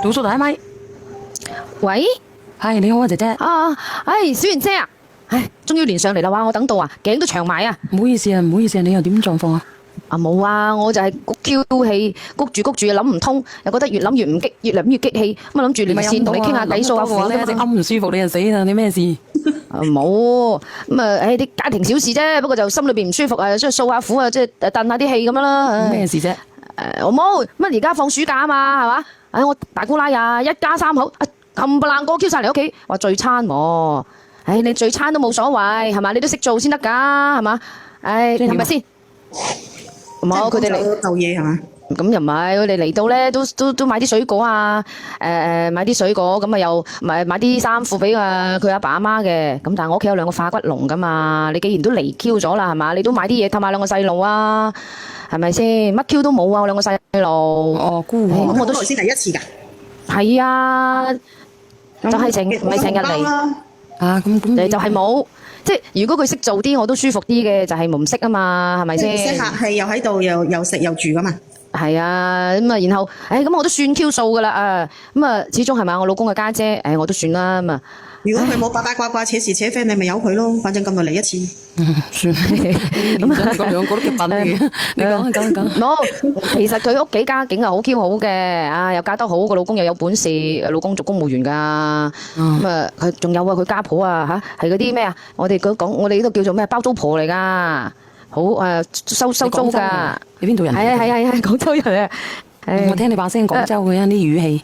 倒數第一咪，喂，係你好啊，姐姐。小賢姐啊，終於連上嚟啦，哇，我等到啊，頸都長埋啊。唔好意思啊，唔好意思啊，你又點狀況啊？冇啊，我就係谷 Q 氣，谷住又諗唔通，又覺得越諗越唔激，越諗越激氣，咁啊諗住連線同你傾下偈，掃下苦咧，隻啫嘛。啱唔舒服你就死啦，你咩事？冇咁啊，啲家庭小事啫，不過就心裏邊唔舒服啊，所以掃下苦啊，即係燉下啲氣咁樣啦。咩事啫？我冇乜而家放暑假啊嘛，係嘛？我大姑奶啊，一家三口冚唪唥過 Q 晒嚟屋企，話聚餐喎。你聚餐都冇所謂，係嘛？你都識做先得㗎，係嘛？係咪先？冇佢哋嚟做嘢係嘛？咁又唔係，佢哋嚟到咧都買啲水果啊，買啲水果咁啊，又買啲衫褲俾佢阿爸阿媽嘅。咁但係我屋企有兩個化骨龍噶嘛，你既然都嚟 Q 咗啦，係嘛？你都買啲嘢氹下兩個細路啊，係咪先？乜 Q 都冇啊，我兩個細路。哦，孤寒。咁我都先第一次㗎。係啊，就係唔係成日嚟啊，咁就係冇。即係如果佢識做啲，我都舒服啲嘅，就係唔識啊嘛，係咪先？識客氣又喺度，又食又住噶嘛。係啊，咁啊，然後，咁我都算 Q 數噶啦啊，咁啊，始終係咪我老公嘅家姐，我都算啦咁啊。如果佢冇八八卦卦扯事扯飛，你咪由佢咯，反正咁耐嚟一次。算。咁啊，兩個都極品嘅。你講。冇，其實佢屋企家境係好 Q 好嘅，又嫁得好，個老公又有本事，老公做公務員噶，咁啊，佢仲有啊，佢家婆啊嚇，係嗰啲咩啊？我哋呢度叫做咩包租婆嚟噶，好收租噶。你邊度人？係廣州人啊！我聽你把聲廣州嘅啲語氣。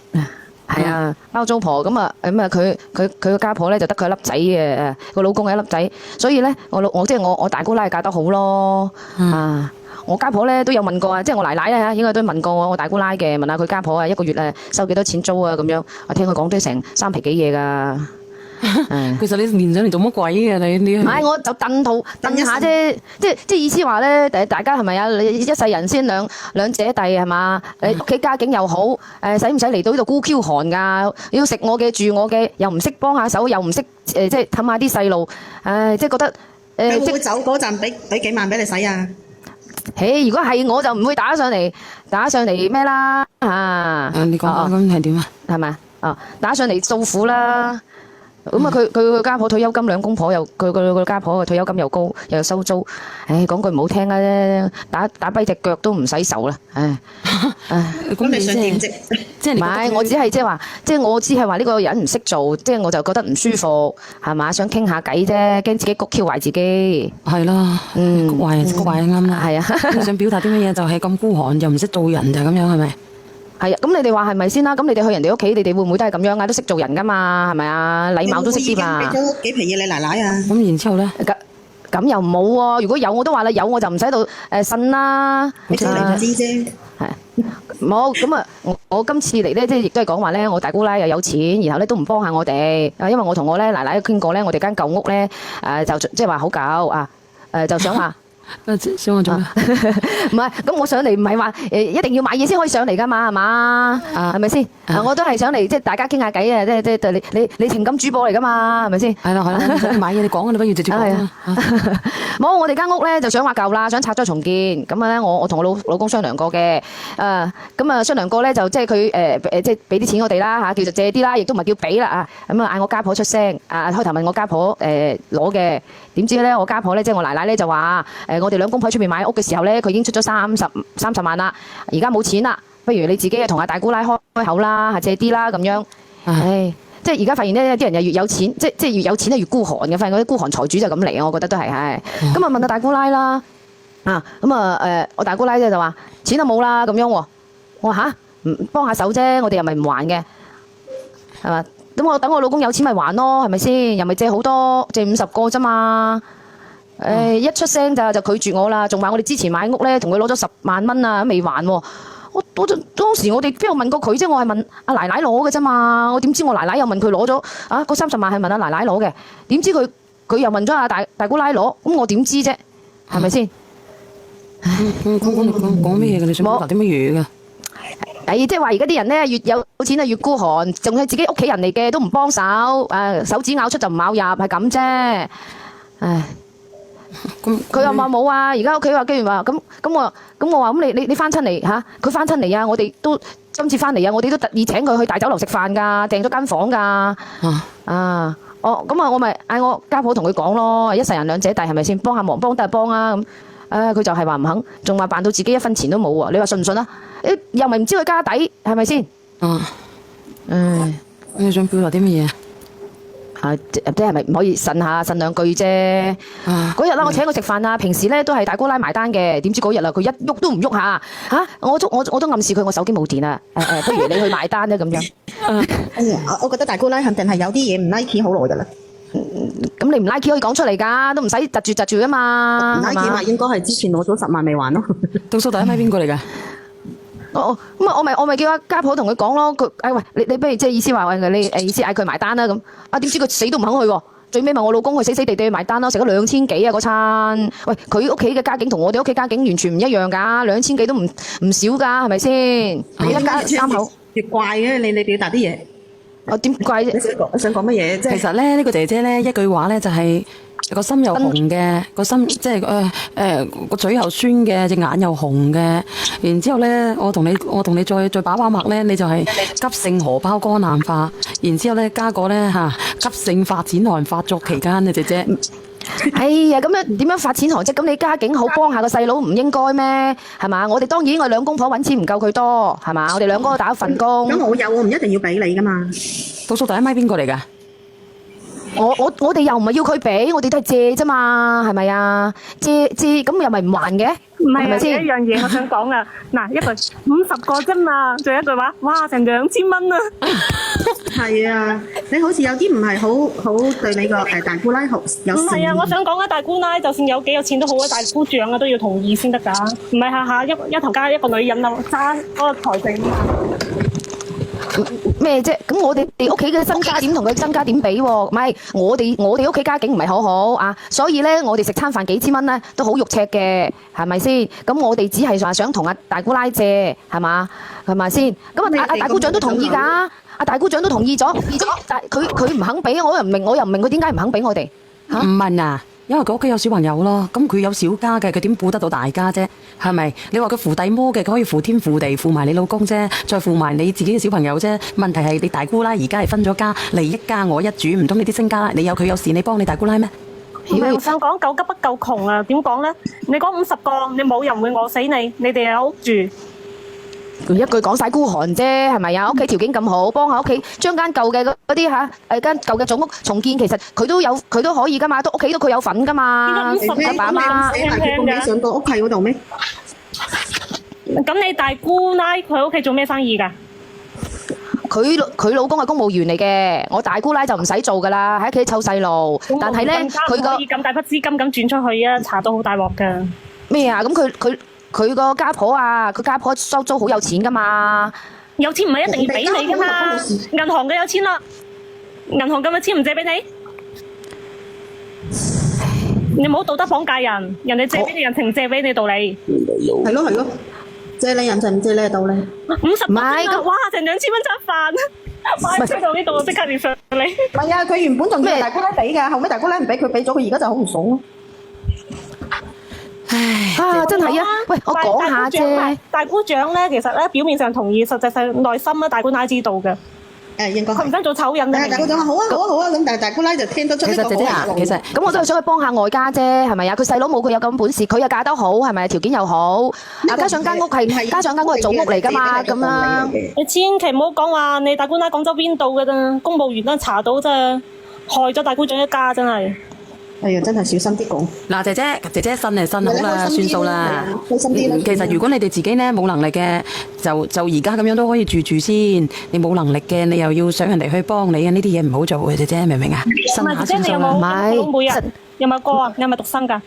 係啊，包租婆咁啊，佢個家婆咧就得佢一粒仔嘅，個老公係一粒仔，所以咧我大姑奶嫁得好咯。我家婆咧都有問過啊，即係我奶奶啊，應該都問過我大姑奶嘅，問下佢家婆啊，一個月收幾多錢租啊咁樣。我聽佢講都成3皮幾嘢噶。其實你連上嚟做乜鬼嘅你？唔係，我就燉下啫，即係意思話咧，大家係咪啊？你一世人先兩姐弟係嘛？你屋企家境又好，使唔使嚟到呢度孤 Q 寒㗎？要食我嘅住我嘅，又唔識幫下手，又唔識即係氹下啲細路，即係覺得佢會唔會走嗰陣俾幾萬俾你使啊？如果係我就唔會打上嚟咩啦你講咁係點啊？係咪打上嚟訴苦啦！咁啊，佢個家婆退休金兩公婆又佢個家婆嘅退休金又高，又收租，講句唔好聽啊，打跛隻腳都唔使愁啦，咁你想點啫？即係唔係，我只係即係話，即係我只係話呢個人唔識做，即係我就覺得唔舒服，係嘛？想傾下偈啫，驚自己谷 Q 壞自己。係啦，谷壞啱啦。係啊，你想表達啲乜嘢就係咁孤寒，又唔識做人就咁樣係咪？係啊，咁你哋話係咪先啦？咁你哋去人哋屋企，你哋會唔會都係咁樣啊？都識做人噶嘛？係咪啊？禮貌都識啲嘛？俾咗幾皮嘢你奶奶啊？咁然之後咧？咁又冇喎。如果有我都話啦，有我就唔使到呻啦。你知嚟唔知啫？係冇咁啊！我今次嚟咧，即係亦都係講話咧，我大姑奶又有錢，然後咧都唔幫下我哋。因為我同我咧奶奶傾過咧，我哋間舊屋咧就即係話好舊啊，就想話。想我做咩？唔係，咁我上嚟唔係話一定要買嘢先可以上嚟噶嘛，係嘛？係咪先？我都係上嚟即係大家傾下偈啊！即係你情感主播嚟噶嘛，係咪先？係啦，買嘢你講，你不如直接講。冇，我哋間屋咧就想話舊啦，想拆咗重建。咁啊咧，我同我老公商量過嘅。咁啊商量過咧就即係佢即係俾啲錢我哋啦嚇，叫做借啲啦，亦都唔係叫俾啦啊。咁啊嗌我家婆出聲。開頭問我家婆攞嘅，點知咧我家婆咧即係我奶奶咧就話我哋兩公婆喺出面買屋嘅時候咧，佢已經出咗30萬啦，而家冇錢啦，不如你自己同阿大姑奶開口啦，借啲啦咁樣。即係而家發現咧，啲人又越有錢，即係越有錢咧越孤寒嘅，發現嗰啲孤寒財主就咁嚟，我覺得都係。咁啊問阿大姑奶啦，我大姑奶就話錢都冇啦咁樣喎。我話唔幫下手啫，我哋又咪唔還嘅，係嘛？咁我等我老公有錢咪還咯，係咪先？又咪借好多，借50個啫嘛。一出聲就拒絕我啦，仲話我哋之前買屋咧，同佢攞咗10萬蚊啊，都未還喎。當時我哋邊有問過佢啫？我係問阿奶奶攞嘅啫嘛。我點知我奶奶又問佢攞咗嗰30萬係問阿奶奶攞嘅？點知佢又問咗阿大姑奶攞？咁我點知啫？係咪先？講咩嘢嘅？你想表達啲乜嘢嘅？即係話而家啲人咧越有錢啊越孤寒，仲係自己屋企人嚟嘅都唔幫手，手指咬出就唔咬入，係咁啫。唉。佢又話冇啊！而家屋企話，既然話咁我話咁你翻親嚟嚇，佢翻親嚟啊！我哋都今次翻嚟啊，我哋都特意請佢去大酒樓食飯㗎，訂咗間房㗎。咁啊，我咪嗌我家婆同佢講咯，一世人兩姐弟係咪先？幫下忙幫得係幫啊咁。佢就係話唔肯，仲話扮到自己一分錢都冇喎。你話信唔信啊？又咪唔知佢家底係咪先？你想表達啲乜嘢？即係咪唔可以呻兩句啫？嗰日啦，我請佢食飯啊，平時咧都係大姑奶埋單嘅，點知嗰日啦，佢一喐都唔喐下嚇，我都暗示佢我手機冇電啊，不如你去買單啦咁樣。我覺得大姑奶肯定係有啲嘢唔 like 好耐㗎啦。咁你唔 like 可以講出嚟㗎，都唔使窒住啊嘛。唔 like 話應該係之前攞咗10萬未還咯。倒數第一咪邊個嚟㗎？我咪叫阿家婆同佢講咯，喂，你不如即係意思話你意思嗌佢埋單啦咁。點知佢死都唔肯去喎，最尾問我老公去死地去埋單咯，食咗2000幾啊嗰餐。喂，佢屋企嘅家境同我哋屋企家境完全唔一樣㗎，2000幾都唔少㗎，係咪先？一家3口。越怪嘅你表達啲嘢。我點怪啫？你想講乜嘢？其實咧，呢個姐姐咧一句話咧就係個心又紅嘅，個心即係個嘴又酸嘅，隻眼又紅嘅。然之後咧，我同你再把脈咧，你就係急性荷包肝硬化。然之後咧加個咧急性發展寒發作期間嘅姐姐。哎呀，咁樣點樣發展寒啫？咁你家境好，幫下個細佬唔應該咩？係嘛？我哋當然我兩公婆揾錢唔夠佢多，係嘛？我哋兩個都打一份工。咁我有，我唔一定要俾你㗎嘛。倒數第一咪邊個嚟㗎？我哋又唔係要佢俾，我哋都係借啫嘛，係咪啊？借咁又咪唔還嘅？唔係啊，有係咪先一樣嘢我想講啊，嗱，一個50個啫嘛，仲有一句話，哇，成2000蚊啊！係啊，你好似有啲唔係好對你個大姑奶好有善意。唔係啊，我想講啊，大姑奶就算有幾有錢都好啊，大姑丈啊都要同意先得㗎，唔係下下一頭家一個女人啊揸嗰個財政啊。咩啫？咁我哋屋企嘅身家點同佢身家點比喎？唔係我哋屋企家境唔係好好啊，所以咧我哋食餐飯幾千蚊咧都好肉赤嘅，係咪先？咁我哋只係話想同阿大姑奶借，係嘛？係咪先？咁阿大姑丈都同意㗎，阿大姑丈都同意咗，但係佢唔肯俾，我又唔明佢點解唔肯俾我哋嚇？唔問啊！因為佢屋企有小朋友咯，咁佢有小家嘅，佢點顧得到大家啫？係咪？你話佢扶弟魔嘅，佢可以扶天扶地，扶埋你老公啫，再扶埋你自己嘅小朋友啫。問題係你大姑奶而家係分咗家，你一家我一主，唔通你啲身家你有佢有事，你幫你大姑奶咩？唔係，我想講救急不救窮啊！點講咧？你講50個，你冇人會餓死你，你哋有屋住。一句講晒孤寒啫，係咪啊？屋企條件咁好，幫下屋企將間舊嘅嗰啲間舊嘅祖屋重建，其實佢都可以噶嘛，屋企都佢有份噶嘛。阿爸媽寫埋佢個名上到屋契嗰度咩？咁你大姑奶佢屋企做咩生意㗎？佢老公係公務員嚟嘅，我大姑奶就唔使做噶啦，喺屋企湊細路。但係咧，佢可以咁大筆資金咁轉出去啊，查到好大鑊㗎。咩啊？咁佢個家婆啊，佢家婆收租好有錢噶嘛？有錢唔係一定要俾你㗎嘛？銀行嘅有錢啦，銀行咁嘅錢唔借俾你？你唔好道德綁架人，人哋借俾你人情借俾你道理。係咯，借你人情唔借你道理。50個哇，成2000蚊餐飯，快出到呢度即刻連上你。唔係啊，佢原本仲要大姑奶俾㗎，後尾大姑奶唔俾佢俾咗，佢而家就好唔爽咯。真係啊！喂，我講下啫。大姑丈咧，其實咧表面上同意，實際上內心咧大姑奶知道嘅。應該佢唔想做醜人嘅。大姑丈話好啊咁，但係大姑奶就聽得出呢個好啊，其實咁我都係想去幫下外家啫，係咪啊？佢細佬冇佢有咁本事，佢又嫁得好，係咪？條件又好，加上間屋係祖屋嚟㗎嘛，咁樣。你千祈唔好講話你大姑奶廣州邊度㗎咋，公務員都查到咋，害咗大姑丈一家真係。哎呀，真係小心啲講。嗱，姐姐信就信好啦，算數啦。開心啲啦。其實如果你哋自己咧冇能力嘅，就而家咁樣都可以住先。你冇能力嘅，你又要想人哋去幫你啊？呢啲嘢唔好做嘅，姐姐明唔明啊？信下算數啦。唔係，每日有冇哥啊？你係咪獨生㗎？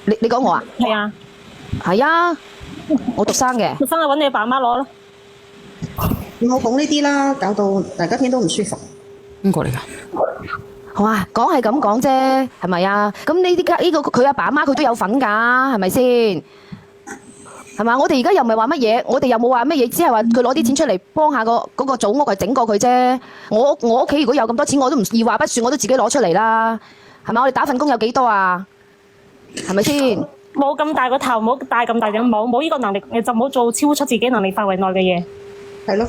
你講我啊？係啊。係啊，我獨生嘅。獨生啊，揾你爸媽攞啦。唔好講呢啲啦，搞到大家聽都唔舒服。邊個嚟㗎？哇，講係咁講啫，係咪啊？咁呢個佢阿爸阿媽佢都有份㗎，係咪先？係嘛？我哋而家又唔係話乜嘢，我哋又冇話乜嘢，只係話佢攞啲錢出嚟幫下嗰個祖屋係整過佢啫。我屋企如果有咁多錢，我都唔二話不說，我都自己攞出嚟啦。係咪？我哋打份工有幾多啊？係咪先？冇咁大個頭，冇戴咁大頂帽，冇呢個能力，你就唔好做超出自己能力範圍內嘅嘢。係咯。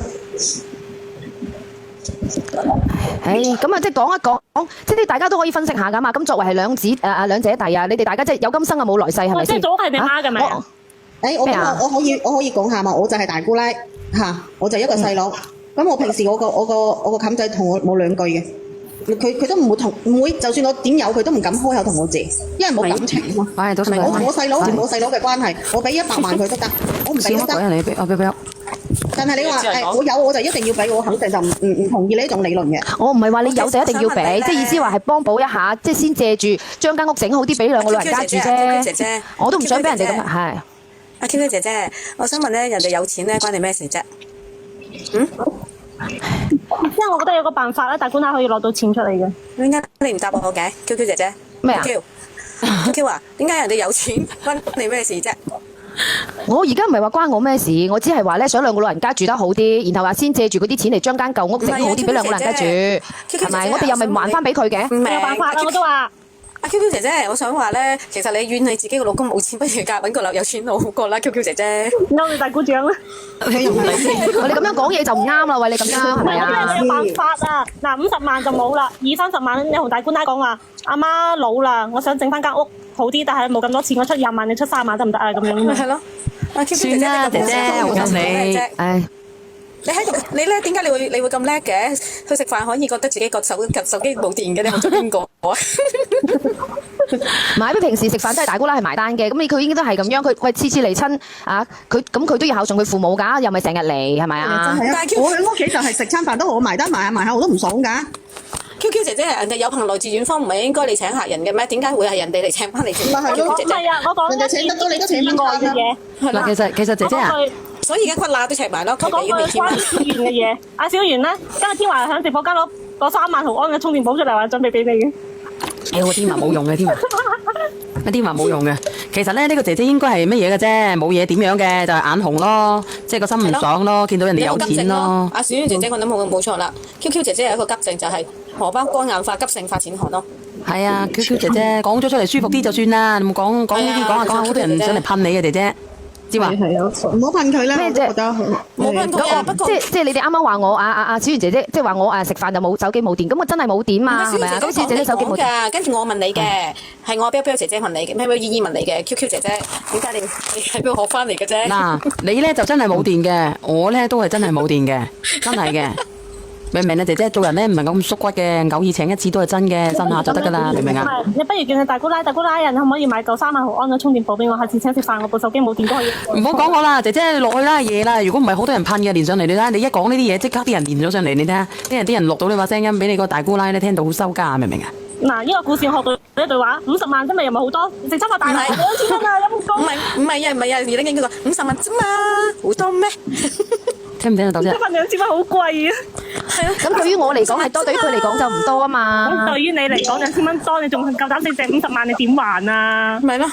咁啊，即係講一講，即係大家都可以分析下噶嘛。咁作為係兩姐弟啊，你哋大家即係有今生啊冇來世，係咪先？即係早係你媽嘅咪？我可以講下嘛，我就係大姑奶嚇，我就一個細佬。咁我平時我個冚仔同我冇兩句嘅，佢都唔會，就算我點有佢都唔敢開口同我借，因為冇感情啊嘛。唉，都我細佬同我細佬嘅關係，我俾100萬佢都得，我唔俾都得。你俾我俾。但係你話我有我就一定要俾，我肯定就唔同意呢種理論嘅。我唔係話你有就一定要俾，即係意思話係幫補一下，即係先借住將間屋整好啲俾兩個老人家住啫。姐姐，我都唔想俾人哋咁係。阿 QQ 姐姐，我想問咧，人哋有錢咧，關你咩事啫？因為我覺得有個辦法咧，大姑奶可以攞到錢出嚟嘅。點解你唔答我嘅 ？QQ 姐姐咩啊？QQ 啊？點解人哋有錢關你咩事啫？我而家唔係話關我咩事，我只係話咧想兩個老人家住得好啲，然後話先借住嗰啲錢嚟將間舊屋整好啲俾兩個老人家住，係咪？我哋又咪還翻俾佢嘅？唔有辦法啦，我都話。阿 QQ 姐姐，我想話咧，其實你怨你自己個老公冇錢，不如嫁揾個有錢佬好過啦。QQ 姐姐，勾你大姑丈啦！我哋咁樣講嘢就唔啱啦，喂，你咁樣係咪啊？有辦法啊！嗱，50萬就冇啦，20-30萬，你同大姑奶講話，阿媽老啦，我想整翻間屋好啲，但係冇咁多錢，我出20萬，你出30萬得唔得啊？咁樣係咯。阿 QQ 姐姐，姐姐，我信你。唉。你喺度，你咧點解你會咁叻嘅？去食飯可以覺得自己個手機冇電嘅，你學咗邊個啊？唔係，平時食飯都係大姑奶係埋單嘅，咁佢已經都係咁樣，佢次次嚟親啊，佢都要孝順佢父母㗎，又咪成日嚟係咪啊？真係啊！我喺屋企就係食餐飯都我埋單埋下我都唔爽㗎。QQ 姐姐，人哋有朋來自遠方，唔係應該你請客人嘅咩？點解會係人哋嚟請翻你？唔係，QQ 姐姐。係啊，我講人哋請得多你都請以外嘅嘢。嗱，其實姐姐啊，所以而家骨乸都請埋咯。我講句關小圓嘅嘢，阿小圓咧，今日天華喺直播間攞3萬毫安嘅充電寶出嚟，話準備俾你嘅。我天華冇用嘅天華，天華冇用嘅。其實咧，呢個姐姐應該係乜嘢嘅啫？冇嘢點樣嘅，就係眼紅咯，即係個心唔爽咯，見到人哋有錢咯。阿小圓姐姐，我諗冇錯啦。QQ 姐姐有一個急症就係荷包肝硬化急性發錢寒咯。係啊，QQ 姐姐講咗出嚟舒服啲就算啦，你冇講呢啲講下，好多人上嚟噴你嘅姐姐。知嘛？係啊，唔好噴佢啦。咩啫？冇噴佢啊！不過即係你哋啱啱話我小圓姐姐，即係話我食飯就冇手機冇電，咁我真係冇電嘛？係咪啊？咁小姐姐手機冇電。跟住我問你嘅，係我彪彪姐姐問你嘅，彪彪姨姨問你嘅 QQ 姐姐，點解你喺邊度學翻嚟嘅啫？嗱，你咧就真係冇電嘅，我咧都係真係冇電嘅，真係嘅。明唔明啊，姐姐做人咧唔係咁縮骨嘅，偶爾請一次都係真嘅，呻下就得噶啦，明唔明啊？你不如叫你大姑奶，人可唔可以買嚿3萬毫安嘅充電寶俾我？下次請食飯，我部手機冇電都可以。唔好講我啦，姐姐你落去啦，夜啦。如果唔係好多人噴嘅，連上嚟你睇，你一講呢啲嘢，即刻啲人連咗上嚟，你睇下，啲人錄到你把聲音，俾你個大姑奶咧聽到好收家，明唔明啊？嗱，呢個故事我學到呢句話，50萬啫嘛，又唔係好多，食餐飯大埋2000蚊啊，陰公。唔係啊，而家應該話50萬啫嘛，好多咩？聽唔聽得到啫？一份2000蚊好貴啊！係咯，咁對於我嚟講係多，對於佢嚟講就唔多啊嘛。咁對於你嚟講2000蚊多，你仲夠膽食50萬，你點還啊？咪咯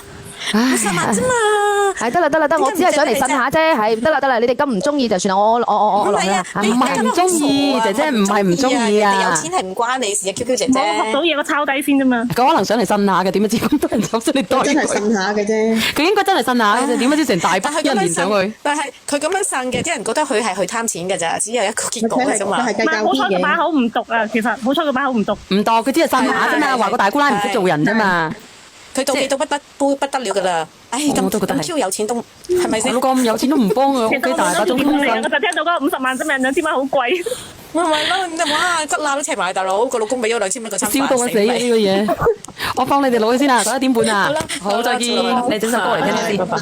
，50萬啫嘛。係得啦，我只係想嚟呻下啫，係得啦，你哋咁唔中意就算啦，我落去啦。唔係唔中意，姐姐唔係唔中意啊！有錢係唔關你事啊 ，QQ 姐姐。我學到嘢，我抄底先啫嘛。佢可能想嚟呻下嘅，點知咁多人走出嚟袋真係呻下嘅啫。佢應該真係呻下嘅啫，點知成大筆人連上去。但係佢咁樣呻嘅，啲人覺得佢係去貪錢嘅咋，只有一個結果嘅啫嘛。佢係計較好彩啲嘅。佢把口唔毒啊，其實好彩佢把口唔毒。唔當佢只係呻下啫嘛，話個大姑奶唔識做人啫嘛。佢妒忌到不得了噶啦！唉，咁 Q 有錢都係咪先？我咁有錢都唔幫佢，屋企大把種我就聽到嗰50萬啫嘛，2000蚊好貴。咪咯，哇！骨乸都赤埋大佬，個老公俾咗2000蚊個餐飯，燒到我死啊！呢個嘢，我幫你哋攞去先啦，11點半啊。好，再見。你整首歌嚟聽聽先。拜拜。